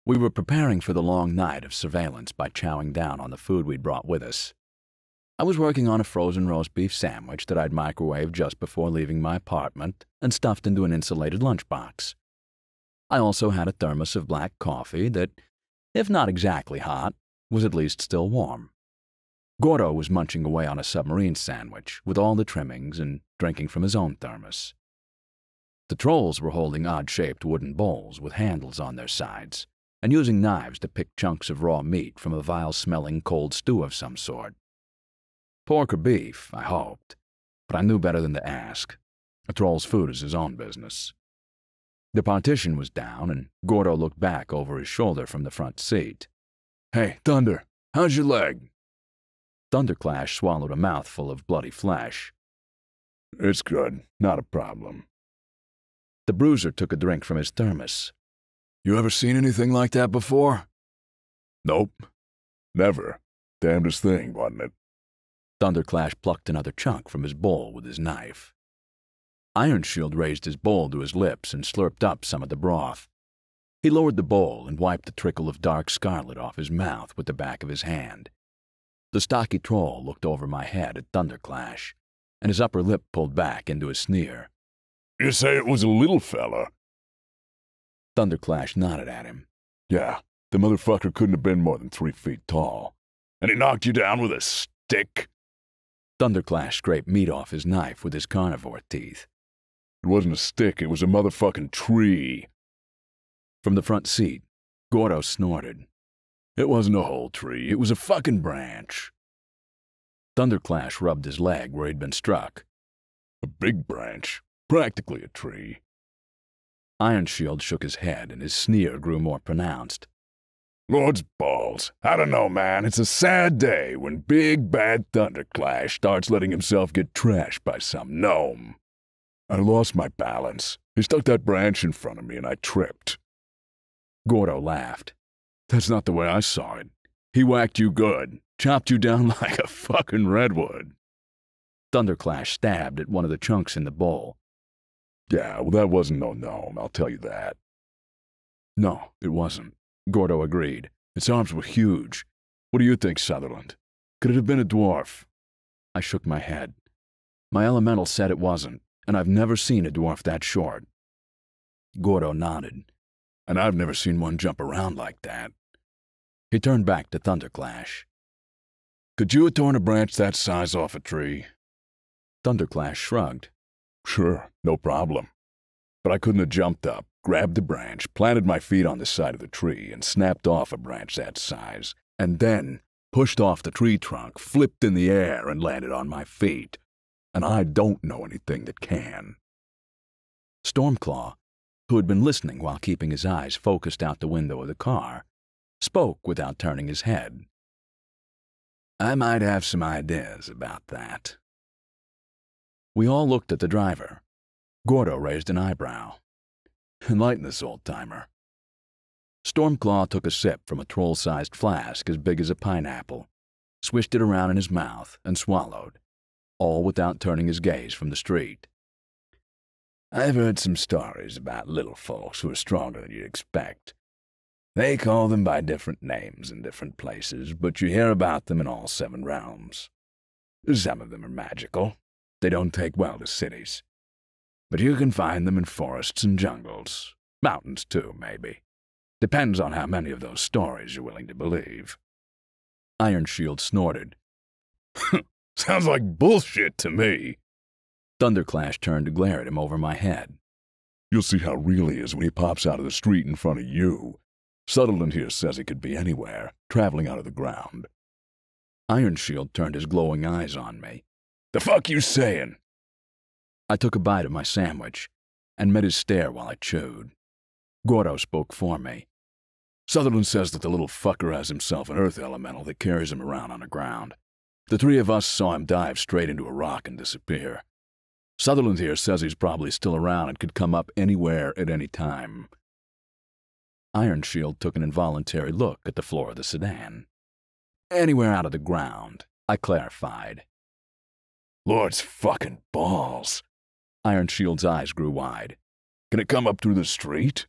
We were preparing for the long night of surveillance by chowing down on the food we'd brought with us. I was working on a frozen roast beef sandwich that I'd microwaved just before leaving my apartment and stuffed into an insulated lunchbox. I also had a thermos of black coffee that, if not exactly hot, was at least still warm. Gordo was munching away on a submarine sandwich with all the trimmings and drinking from his own thermos. The trolls were holding odd-shaped wooden bowls with handles on their sides and using knives to pick chunks of raw meat from a vile-smelling cold stew of some sort. Pork or beef, I hoped, but I knew better than to ask. A troll's food is his own business. The partition was down, and Gordo looked back over his shoulder from the front seat. "Hey, Thunder, how's your leg?" Thunderclash swallowed a mouthful of bloody flesh. "It's good, not a problem." The bruiser took a drink from his thermos. "You ever seen anything like that before?" "Nope. Never. Damnedest thing, wasn't it?" Thunderclash plucked another chunk from his bowl with his knife. Ironshield raised his bowl to his lips and slurped up some of the broth. He lowered the bowl and wiped a trickle of dark scarlet off his mouth with the back of his hand. The stocky troll looked over my head at Thunderclash, and his upper lip pulled back into a sneer. "You say it was a little fella?" Thunderclash nodded at him. "Yeah, the motherfucker couldn't have been more than 3 feet tall. And he knocked you down with a stick?" Thunderclash scraped meat off his knife with his carnivore teeth. "It wasn't a stick, it was a motherfucking tree." From the front seat, Gordo snorted. "It wasn't a whole tree, it was a fucking branch." Thunderclash rubbed his leg where he'd been struck. "A big branch, practically a tree." Ironshield shook his head, and his sneer grew more pronounced. "Lord's balls, I don't know, man. It's a sad day when big bad Thunderclash starts letting himself get trashed by some gnome. I lost my balance. He stuck that branch in front of me and I tripped." Gordo laughed. "That's not the way I saw it. He whacked you good, chopped you down like a fucking redwood." Thunderclash stabbed at one of the chunks in the bowl. "Yeah, well, that wasn't no gnome, I'll tell you that." "No, it wasn't," Gordo agreed. "Its arms were huge. What do you think, Sutherland? Could it have been a dwarf?" I shook my head. My elemental said it wasn't, and I've never seen a dwarf that short. Gordo nodded. "And I've never seen one jump around like that." He turned back to Thunderclash. "Could you have torn a branch that size off a tree?" Thunderclash shrugged. "Sure, no problem. But I couldn't have jumped up, grabbed the branch, planted my feet on the side of the tree, and snapped off a branch that size, and then pushed off the tree trunk, flipped in the air, and landed on my feet. And I don't know anything that can." Stormclaw, who had been listening while keeping his eyes focused out the window of the car, spoke without turning his head. "I might have some ideas about that." We all looked at the driver. Gordo raised an eyebrow. "Enlighten us, old-timer." Stormclaw took a sip from a troll-sized flask as big as a pineapple, swished it around in his mouth, and swallowed, all without turning his gaze from the street. "I've heard some stories about little folks who are stronger than you'd expect. They call them by different names in different places, but you hear about them in all 7 realms. Some of them are magical. They don't take well to cities. But you can find them in forests and jungles. Mountains, too, maybe. Depends on how many of those stories you're willing to believe." Ironshield snorted. "Sounds like bullshit to me." Thunderclash turned to glare at him over my head. "You'll see how real he is when he pops out of the street in front of you. Sutherland here says he could be anywhere, traveling out of the ground." Ironshield turned his glowing eyes on me. "The fuck you saying?" I took a bite of my sandwich and met his stare while I chewed. Gordo spoke for me. "Sutherland says that the little fucker has himself an earth elemental that carries him around on the ground. The 3 of us saw him dive straight into a rock and disappear. Sutherland here says he's probably still around and could come up anywhere at any time." Ironshield took an involuntary look at the floor of the sedan. "Anywhere out of the ground," I clarified. "Lord's fucking balls." Ironshield's eyes grew wide. "Can it come up through the street?"